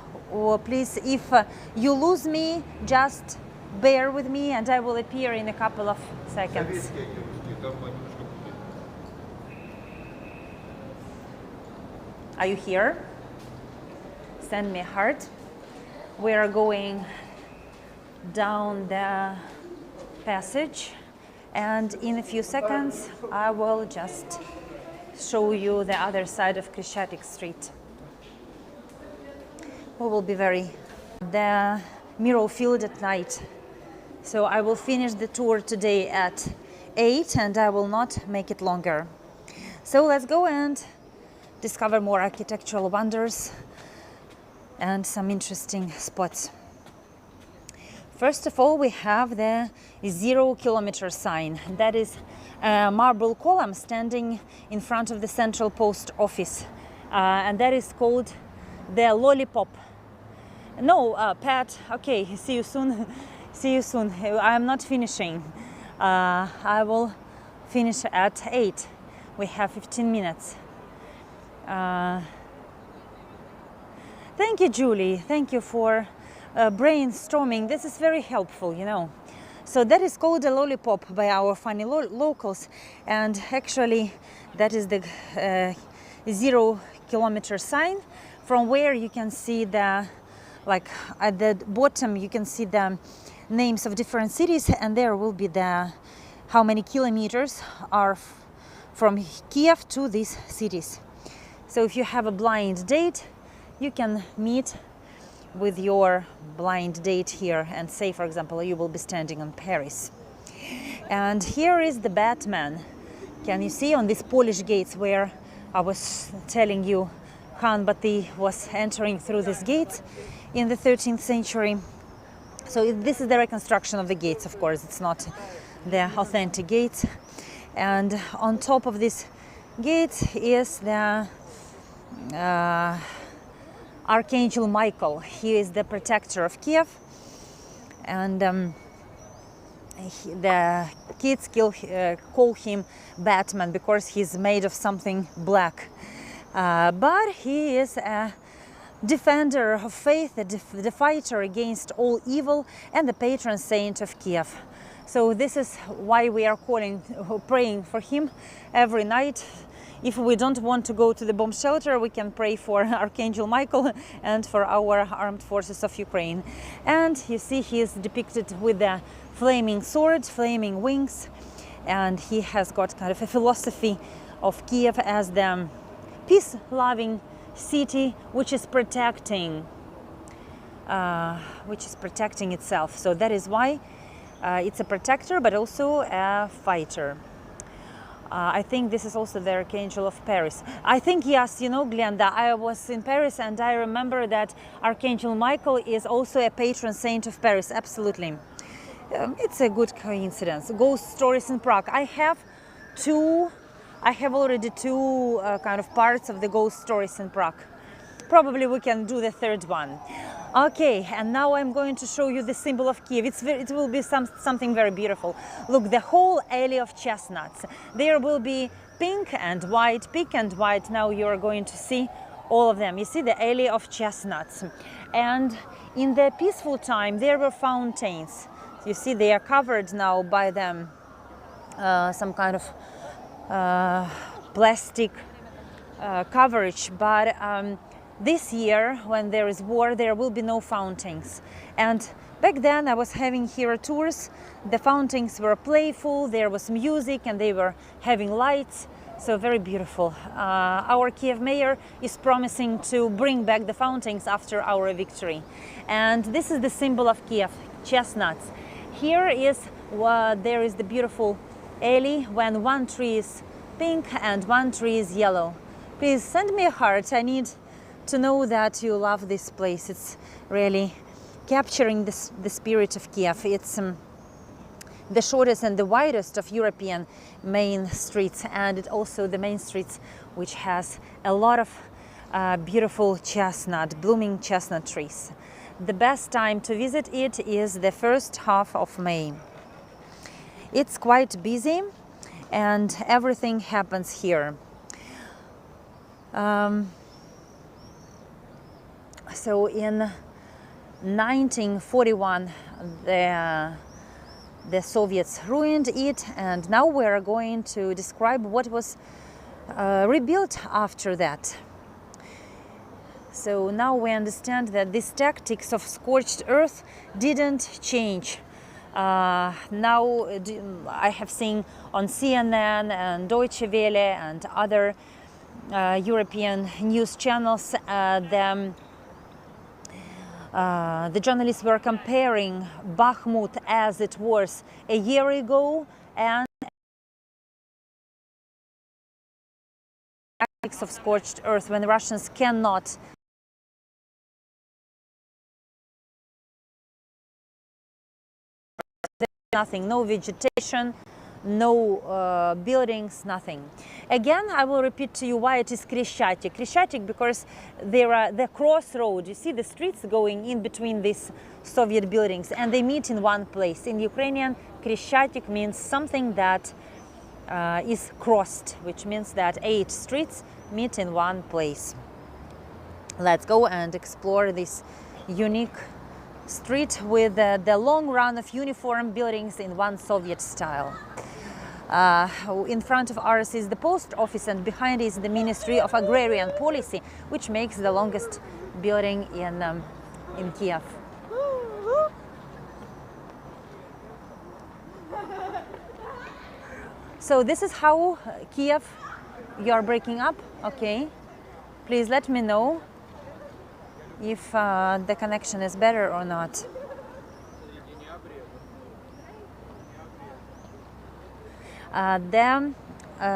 please, if you lose me, just bear with me and I will appear in a couple of seconds. Are you here? Send me a heart. We are going down the passage, and in a few seconds I will just show you the other side of Khreshchatyk Street. We will be the mirror field at night. So I will finish the tour today at 8 and I will not make it longer. So let's go and discover more architectural wonders and some interesting spots. First of all, we have the 0 kilometer sign. That is a marble column standing in front of the central post office. And that is called the lollipop. No, Pat, okay, see you soon. See you soon. I'm not finishing. I will finish at 8. We have 15 minutes. Thank you, Julie. Thank you for brainstorming. This is very helpful, you know. So that is called a lollipop by our funny locals, and actually that is the 0 kilometer sign, from where you can see the, like at the bottom you can see the names of different cities, and there will be the how many kilometers are from Kiev to these cities. So if you have a blind date, you can meet with your blind date here and say, for example, you will be standing on Paris. And here is the Batman. Can you see on these Polish gates where I was telling you Khan Bati was entering through these gates in the 13th century. So this is the reconstruction of the gates, of course, it's not the authentic gates. And on top of this gate is the Archangel Michael. He is the protector of Kiev, and the kids call him Batman because he's made of something black. But he is a defender of faith, the fighter against all evil, and the patron saint of Kiev. So this is why we are praying for him every night. If we don't want to go to the bomb shelter, we can pray for Archangel Michael and for our armed forces of Ukraine. And you see he is depicted with the flaming sword, flaming wings, and he has got kind of a philosophy of Kiev as the peace-loving city which is protecting itself. So that is why it's a protector, but also a fighter. I think this is also the Archangel of Paris. I think, yes, you know, Glenda, I was in Paris and I remember that Archangel Michael is also a patron saint of Paris, absolutely. It's a good coincidence. Ghost stories in Prague. I have two I have already two kind of parts of the ghost stories in Prague. Probably we can do the third one. Okay, and now I'm going to show you the symbol of Kyiv. It will be something very beautiful. Look, the whole alley of chestnuts. There will be pink and white, pink and white. Now you are going to see all of them. You see the alley of chestnuts. And in the peaceful time, there were fountains. You see they are covered now by them, some kind of plastic coverage, but this year, when there is war, there will be no fountains. And back then I was having here tours. The fountains were playful, there was music, and they were having lights, so very beautiful. Our Kiev mayor is promising to bring back the fountains after our victory. And this is the symbol of Kiev, chestnuts. Here is there is the beautiful alley when one tree is pink and one tree is yellow. Please send me a heart. I need to know that you love this place. It's really capturing the spirit of Kiev. It's the shortest and the widest of European main streets, and it's also the main streets which has a lot of beautiful blooming chestnut trees. The best time to visit it is the first half of May. It's quite busy and everything happens here. So in 1941 the Soviets ruined it, and now we're going to describe what was rebuilt after that. So now we understand that these tactics of scorched earth didn't change. Now I have seen on CNN and Deutsche Welle and other European news channels the journalists were comparing Bakhmut as it was a year ago and tactics of scorched earth, when the Russians cannot nothing, no vegetation, no buildings, nothing. Again, I will repeat to you why it is Khreshchatyk. Khreshchatyk because there are the crossroad. You see the streets going in between these Soviet buildings, and they meet in one place. In Ukrainian, Khreshchatyk means something that is crossed, which means that 8 streets meet in one place. Let's go and explore this unique street with the long run of uniform buildings in one Soviet style. In front of ours is the post office, and behind is the Ministry of Agrarian Policy, which makes the longest building in Kiev. So this is how Kiev you are breaking up. Okay, please let me know if the connection is better or not. The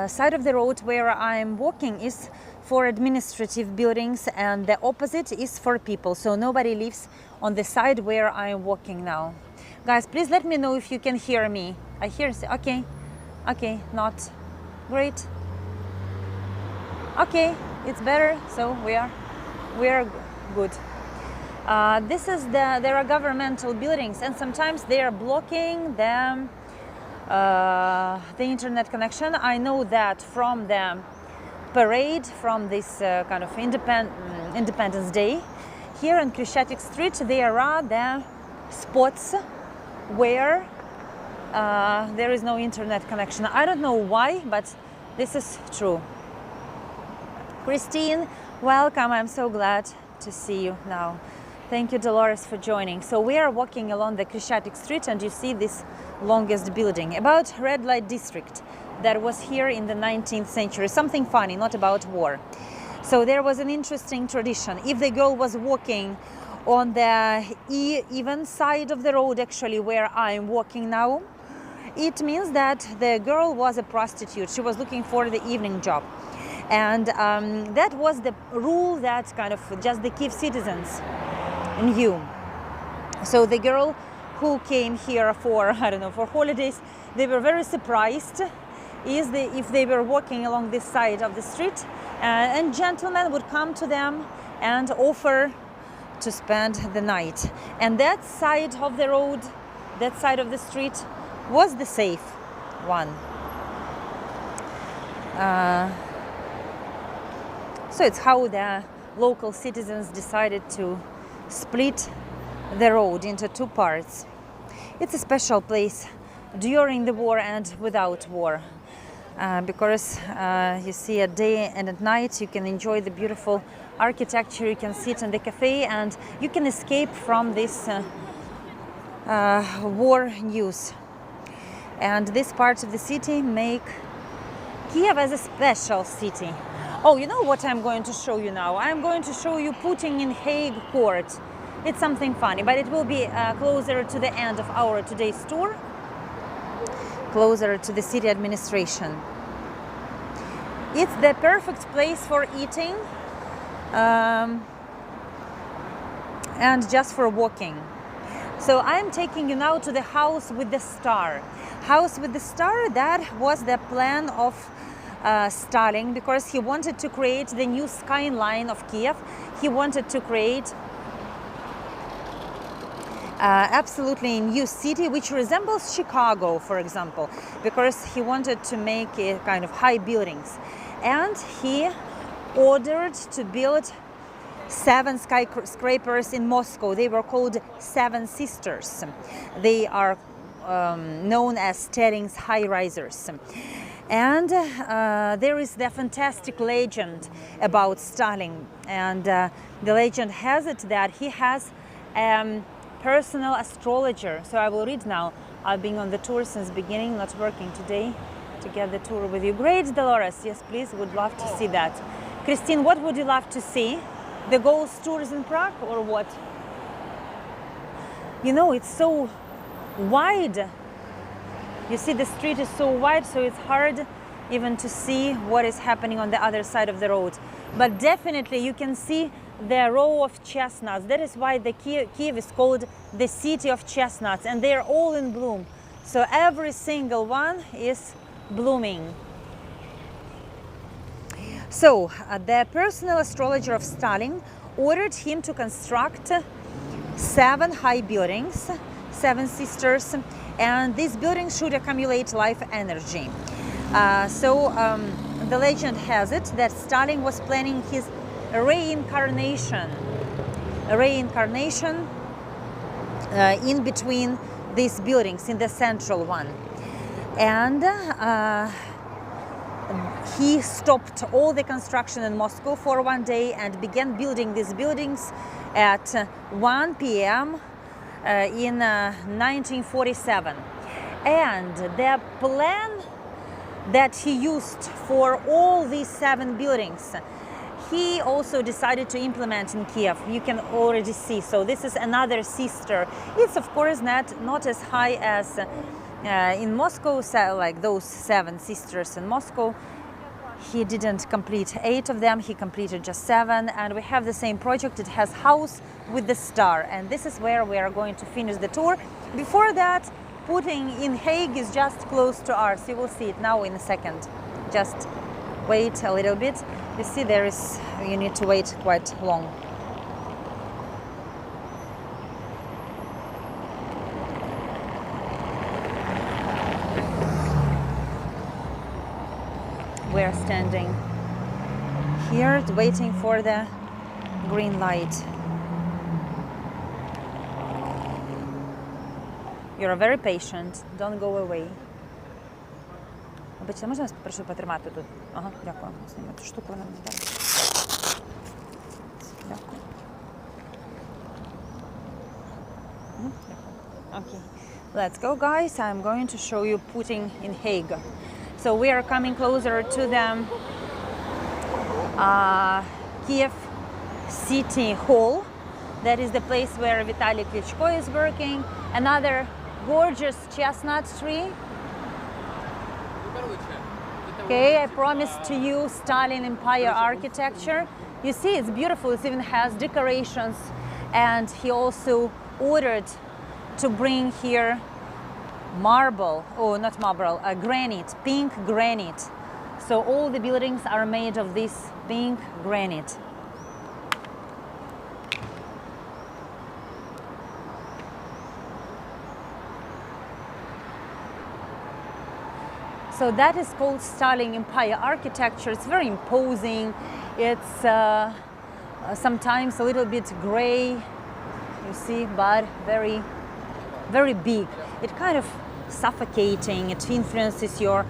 side of the road where I'm walking is for administrative buildings, and the opposite is for people, so nobody lives on the side where I'm walking now. Guys, please let me know if you can hear me. I hear, okay, not great. Okay, it's better, so we are good. This is there are governmental buildings, and sometimes they are blocking the internet connection. I know that from the parade, from this kind of Independence Day. Here in Khreshchatyk Street, there are the spots where there is no internet connection. I don't know why, but this is true. Christine, welcome. I'm so glad to see you now. Thank you, Dolores, for joining. So we are walking along the Khreshchatyk Street, and you see this longest building about red light district that was here in the 19th century. Something funny, not about war. So there was an interesting tradition. If the girl was walking on the even side of the road, actually where I'm walking now, it means that the girl was a prostitute. She was looking for the evening job. And that was the rule that kind of just the Kyiv citizens knew. So the girl who came here for, I don't know, for holidays, they were very surprised is if they were walking along this side of the street, and gentlemen would come to them and offer to spend the night. And that side of the road, that side of the street, was the safe one. So it's how the local citizens decided to split the road into two parts. It's a special place during the war and without war, because you see at day and at night you can enjoy the beautiful architecture, you can sit in the cafe, and you can escape from this war news. And this part of the city make Kiev as a special city. Oh, you know what I'm going to show you now? I'm going to show you Putin in Hague court. It's something funny, but it will be closer to the end of our today's tour, closer to the city administration. It's the perfect place for eating and just for walking. So I'm taking you now to the house with the star. House with the star, that was the plan of Stalin, because he wanted to create the new skyline of Kiev. He wanted to create absolutely a new city which resembles Chicago, for example, because he wanted to make a kind of high buildings. And he ordered to build 7 skyscrapers in Moscow. They were called Seven Sisters. They are known as Stalin's high-risers. And there is the fantastic legend about Stalin. And the legend has it that he has personal astrologer. So I will read now. I've been on the tour since beginning, not working today to get the tour with you. Great, Dolores. Yes, please, would love to see that. Christine, what would you love to see? The ghost tours in Prague or what? You know, it's so wide. You see, the street is so wide, so it's hard even to see what is happening on the other side of the road. But definitely you can see the row of chestnuts. That is why the Kyiv is called the city of chestnuts, and they are all in bloom. So every single one is blooming. So the personal astrologer of Stalin ordered him to construct 7 high buildings, 7 sisters, and these buildings should accumulate life energy. The legend has it that Stalin was planning his reincarnation in between these buildings, in the central one. And he stopped all the construction in Moscow for one day and began building these buildings at 1 p.m. In 1947. And the plan that he used for all these 7 buildings, he also decided to implement in Kiev. You can already see. So this is another sister. It's of course not as high as in Moscow, like those 7 sisters in Moscow. He didn't complete 8 of them, he completed just 7, and we have the same project. It has house with the star, and this is where we are going to finish the tour. Before that, Putin in Hague is just close to ours. You will see it now in a second. Just wait a little bit. You see, you need to wait quite long. We're standing here waiting for the green light. You're very patient. Don't go away. Обичайно можна прошу потримати тут? Ага, дякую. Зніму цю штуку, вона мені дасть. Дякую. Okay. Let's go, guys. I'm going to show you Putin in Hague. So we are coming closer to the Kiev City Hall. That is the place where Vitaly Klitschko is working. Another gorgeous chestnut tree. Okay, I promised to you Stalinist Empire architecture. You see, it's beautiful. It even has decorations. And he also ordered to bring here marble, oh, not marble, granite, pink granite. So all the buildings are made of this pink granite. So that is called Stalinist Empire architecture. It's very imposing. It's sometimes a little bit gray, you see, but very, very big. It kind of suffocating. It influences your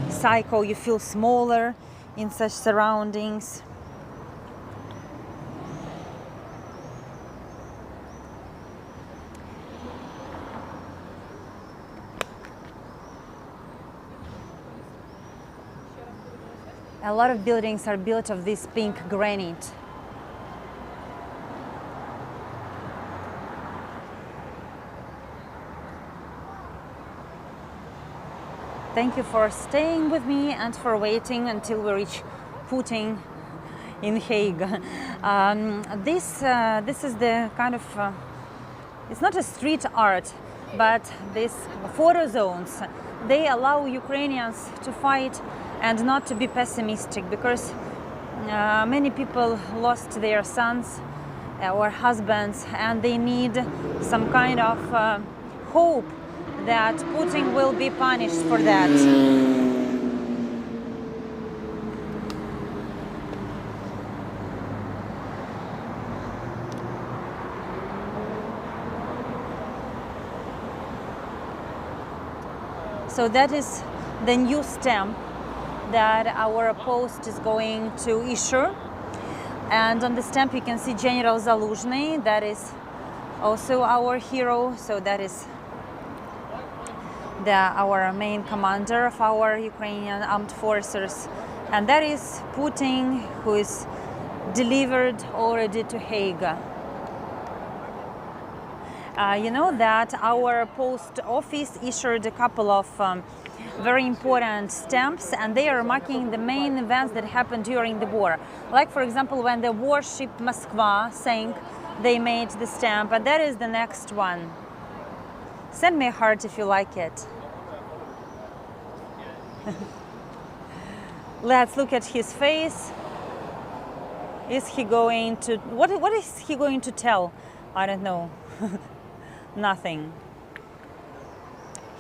psycho. You feel smaller in such surroundings. A lot of buildings are built of this pink granite. Thank you for staying with me and for waiting until we reach Putin in Hague. This is the kind of, it's not a street art, but these photo zones, they allow Ukrainians to fight and not to be pessimistic, because many people lost their sons or husbands, and they need some kind of hope that Putin will be punished for that. So that is the new stamp that our post is going to issue. And on the stamp you can see General Zaluzhny, that is also our hero. So that is our main commander of our Ukrainian armed forces. And that is Putin, who is delivered already to Hague. You know that our post office issued a couple of very important stamps, and they are marking the main events that happened during the war. Like, for example, when the warship Moskva sank, they made the stamp, and that is the next one. Send me a heart if you like it. Let's look at his face. Is he going to... What is he going to tell? I don't know. Nothing.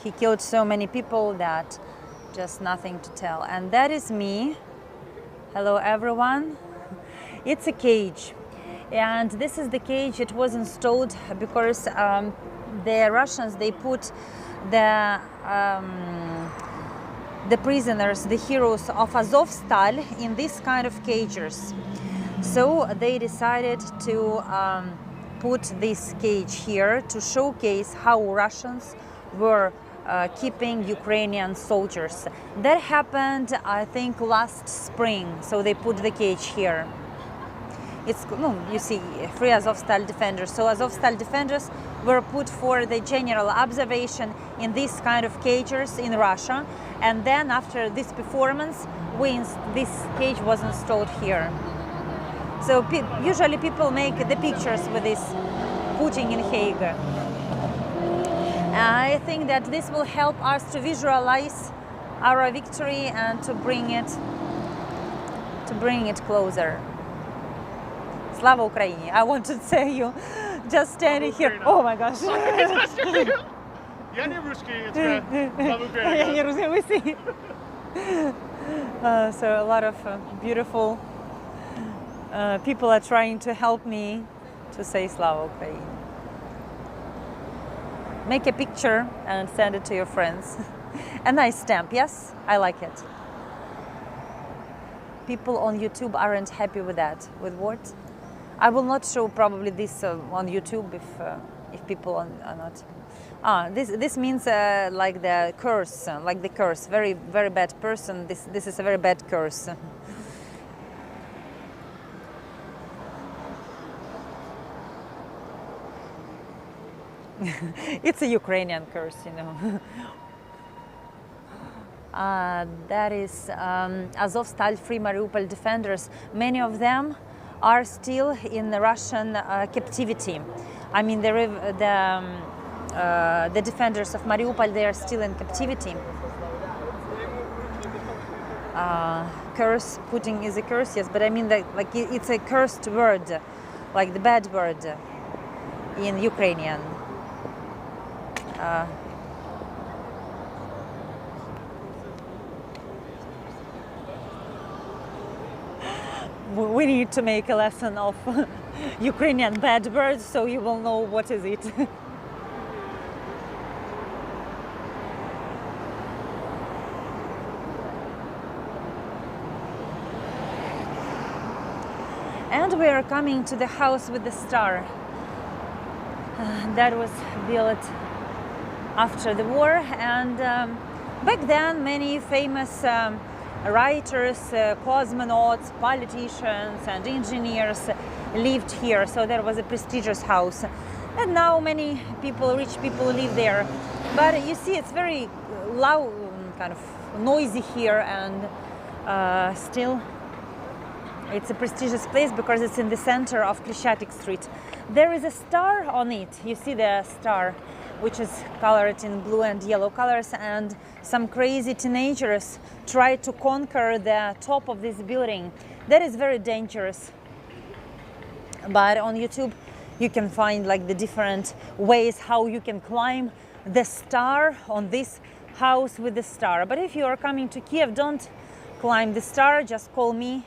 He killed so many people that just nothing to tell. And that is me. Hello, everyone. It's a cage. And this is the cage. It was installed because the Russians, they put the prisoners, the heroes of Azovstal, in this kind of cages. So they decided to put this cage here to showcase how Russians were keeping Ukrainian soldiers. That happened, I think, last spring. So they put the cage here. It's, you see, free Azovstal defenders. So Azovstal defenders were put for the general observation in these kind of cages in Russia. And then after this performance, this cage was installed here. So usually people make the pictures with this Putin in Hague. I think that this will help us to visualize our victory and to bring it closer. Slava Ukraini! I want to say you just standing here. Oh my gosh! Я не русский, Slava Ukraini. Я не русский, we see. So a lot of beautiful people are trying to help me to say Slava Ukraini. Make a picture and send it to your friends. A nice stamp, yes? I like it. People on YouTube aren't happy with that. With what? I will not show probably this on YouTube if people are not. This means like the curse, like the curse. Very, very bad person. This is a very bad curse. It's a Ukrainian curse, you know. That is Azovstal Free Mariupol defenders. Many of them are still in the Russian captivity. I mean, the the defenders of Mariupol, they are still in captivity. Curse, Putin is a curse, yes, but I mean that like it's a cursed word, like the bad word in Ukrainian. We need to make a lesson of Ukrainian bad words, so you will know what is it. And we are coming to the house with the star. That was built after the war, and back then many famous writers, cosmonauts, politicians and engineers lived here, so there was a prestigious house. And now many people, rich people, live there. But you see, it's very loud, kind of noisy here, and still it's a prestigious place because it's in the center of Khreshchatyk Street. There is a star on it. You see the star, which is colored in blue and yellow colors, and some crazy teenagers try to conquer the top of this building. That is very dangerous. But on YouTube, you can find like the different ways how you can climb the star on this house with the star. But if you are coming to Kiev, don't climb the star, just call me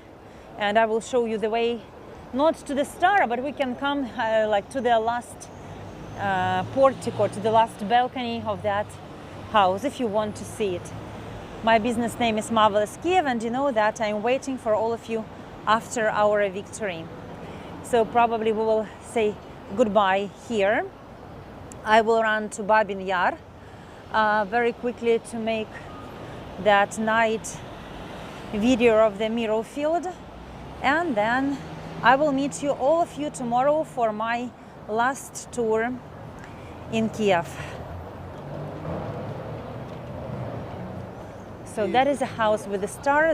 and I will show you the way, not to the star, but we can come like to the last portico, to the last balcony of that house if you want to see it. My business name is marvelous.kyiv, and you know that I'm waiting for all of you after our victory. So probably we will say goodbye here. I will run to Babin Yar very quickly to make that night video of the Miro field, and then I will meet you, all of you, tomorrow for my last tour in Kiev. So that is a house with a star,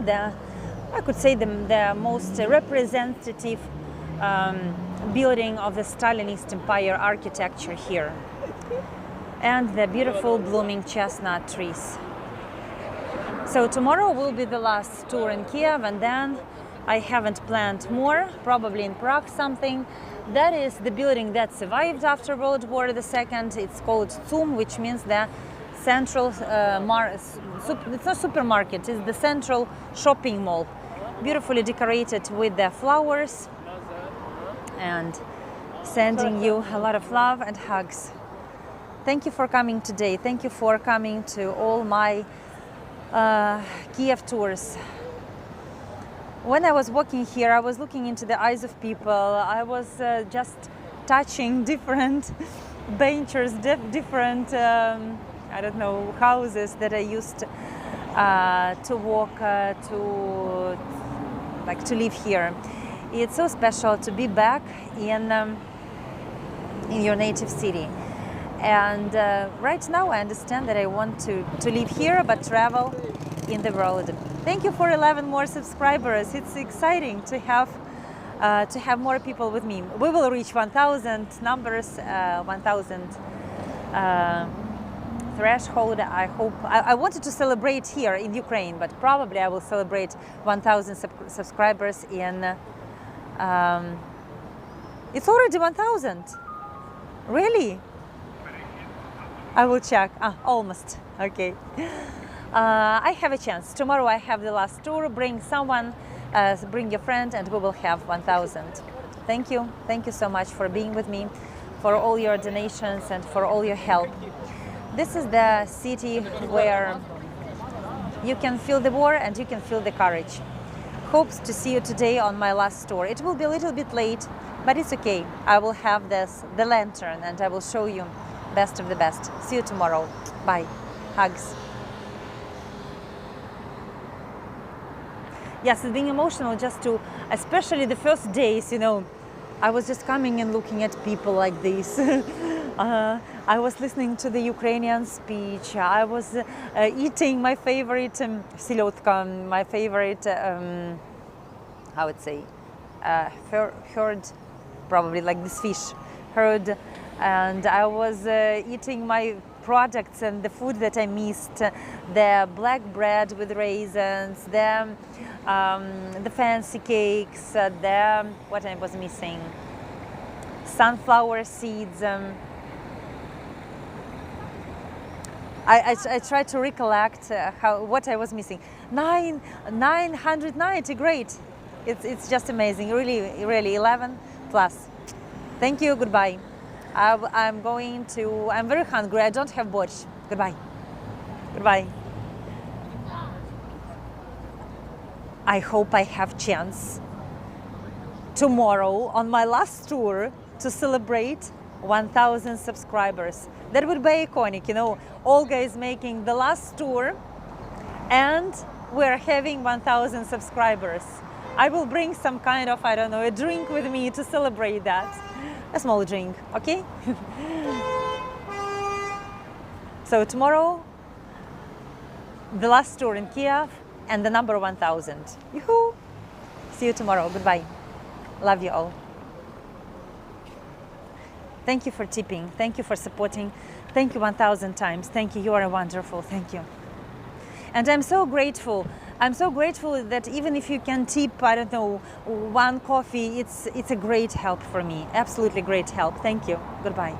I could say the most representative building of the Stalinist Empire architecture here. And the beautiful blooming chestnut trees. So tomorrow will be the last tour in Kiev, and then I haven't planned more, probably in Prague something. That is the building that survived after World War II. It's called Tsum, which means the central, it's not supermarket, it's the central shopping mall. Beautifully decorated with the flowers, and sending you a lot of love and hugs. Thank you for coming today. Thank you for coming to all my Kiev tours. When I was walking here, I was looking into the eyes of people. I was just touching different benches, different, I don't know, houses that I used to walk to live here. It's so special to be back in your native city. And right now I understand that I want to live here but travel in the world. Thank you for 11 more subscribers. It's exciting to have more people with me. We will reach 1,000 numbers, 1,000 threshold. I hope. I wanted to celebrate here in Ukraine, but probably I will celebrate 1,000 subscribers in. It's already 1,000. Really? I will check. Almost. Okay. I have a chance. Tomorrow I have the last tour. Bring someone, bring your friend, and we will have 1,000. Thank you. Thank you so much for being with me, for all your donations and for all your help. This is the city where you can feel the war and you can feel the courage. Hopes to see you today on my last tour. It will be a little bit late, but it's okay. I will have the lantern, and I will show you best of the best. See you tomorrow. Bye. Hugs. Yes, it's being emotional just to, especially the first days, you know, I was just coming and looking at people like this. I was listening to the Ukrainian speech. I was eating my favorite selyotka, my favorite, how would say, herd, probably like this fish, herd and I was eating my products and the food that I missed, the black bread with raisins, the fancy cakes, the what I was missing, sunflower seeds. I tried to recollect what I was missing. 990, great. It's just amazing, really 11 plus. Thank you, goodbye. I'm very hungry, I don't have borщ. Goodbye. Goodbye. I hope I have chance tomorrow on my last tour to celebrate 1,000 subscribers. That would be iconic, you know. Olga is making the last tour and we're having 1,000 subscribers. I will bring some kind of, I don't know, a drink with me to celebrate that. A small drink, okay? So tomorrow, the last tour in Kiev and the number 1,000. Yoo-hoo! See you tomorrow, goodbye. Love you all. Thank you for tipping, thank you for supporting, thank you 1,000 times, thank you, you are wonderful, thank you. And I'm so grateful that even if you can tip, I don't know, one coffee, it's a great help for me, absolutely great help, thank you, goodbye.